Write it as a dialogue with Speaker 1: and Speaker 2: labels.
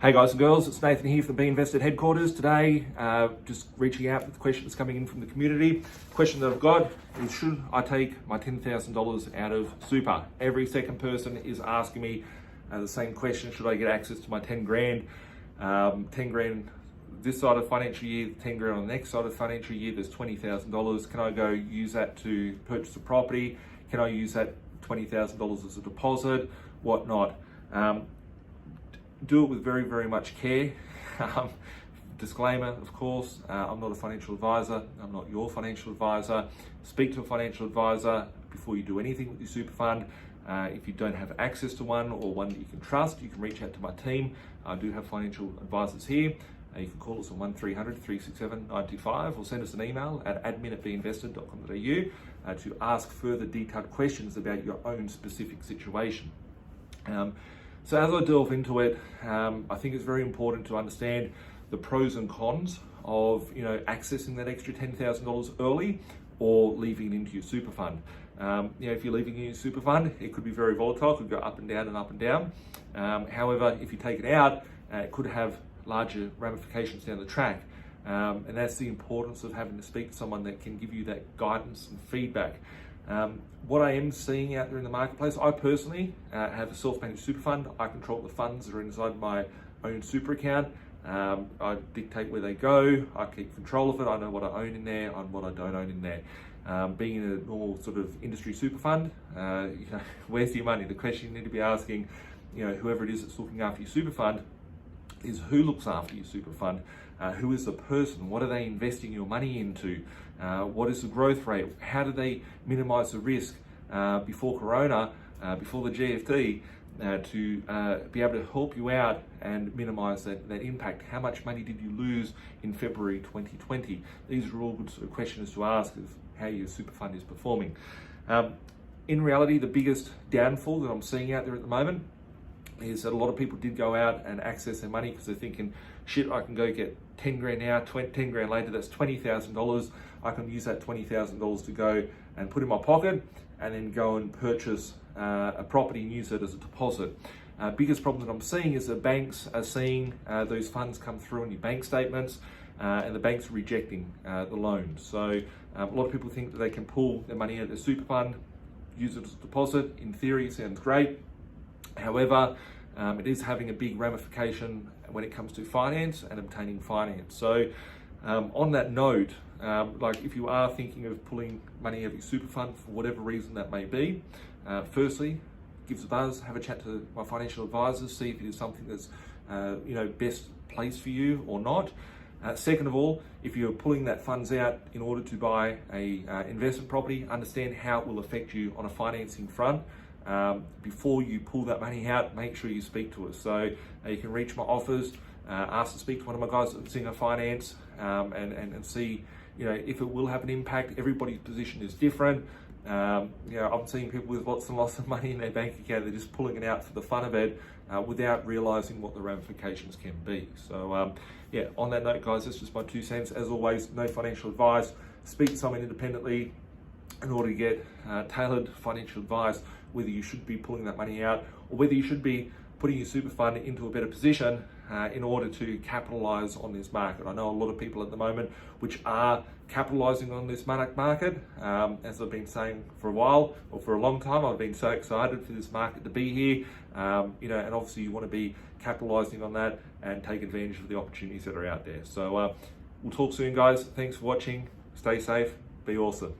Speaker 1: Hey guys and girls, it's Nathan here from the B.Invested headquarters. Today, just reaching out with the question that's coming in from the community. The question that I've got is, should I take my $10,000 out of super? Every second person is asking me the same question. Should I get access to my 10 grand? 10 grand this side of financial year, 10 grand on the next side of financial year, there's $20,000. Can I go use that to purchase a property? Can I use that $20,000 as a deposit? Whatnot? Do it with very, very much care. Disclaimer, of course, I'm not a financial advisor. I'm not your financial advisor. Speak to a financial advisor before you do anything with your super fund. If you don't have access to one or one that you can trust, you can reach out to my team. I do have financial advisors here. You can call us on 1300 367 925 or send us an email at admin@binvested.com.au to ask further detailed questions about your own specific situation. So as I delve into it, I think it's very important to understand the pros and cons of accessing that extra $10,000 early or leaving it into your super fund. If you're leaving it in your super fund, it could be very volatile, it could go up and down and up and down. However, if you take it out, it could have larger ramifications down the track. And that's the importance of having to speak to someone that can give you that guidance and feedback. What I am seeing out there in the marketplace, I personally have a self-managed super fund. I control the funds that are inside my own super account. I dictate where they go. I keep control of it. I know what I own in there and what I don't own in there. Being in a normal sort of industry super fund, where's your money? The question you need to be asking, whoever it is that's looking after your super fund, is who looks after your super fund? Who is the person? What are they investing your money into? What is the growth rate? How do they minimize the risk before Corona, before the GFT, to be able to help you out and minimize that impact? How much money did you lose in February 2020? These are all good sort of questions to ask of how your super fund is performing. In reality, the biggest downfall that I'm seeing out there at the moment is that a lot of people did go out and access their money because they're thinking, shit, I can go get 10 grand now, 10 grand later, that's $20,000. I can use that $20,000 to go and put in my pocket and then go and purchase a property and use it as a deposit. Biggest problem that I'm seeing is that banks are seeing those funds come through in your bank statements and the banks are rejecting the loan. So a lot of people think that they can pull their money out of their super fund, use it as a deposit. In theory, it sounds great. However, it is having a big ramification when it comes to finance and obtaining finance. So on that note, if you are thinking of pulling money out of your super fund for whatever reason that may be, firstly, give us a buzz, have a chat to my financial advisors, see if it is something that's best placed for you or not. Second of all, if you're pulling that funds out in order to buy a investment property, understand how it will affect you on a financing front. Before you pull that money out, make sure you speak to us. So you can reach my office, ask to speak to one of my guys at Singer Finance, and see if it will have an impact. Everybody's position is different. I'm seeing people with lots and lots of money in their bank account. They're just pulling it out for the fun of it without realizing what the ramifications can be. So on that note, guys, that's just my 2 cents. As always, no financial advice. Speak to someone independently in order to get tailored financial advice, whether you should be pulling that money out or whether you should be putting your super fund into a better position in order to capitalize on this market. I know a lot of people at the moment which are capitalizing on this market. As I've been saying for a while, or for a long time, I've been so excited for this market to be here. And obviously you want to be capitalizing on that and take advantage of the opportunities that are out there. So we'll talk soon, guys. Thanks for watching. Stay safe. Be awesome.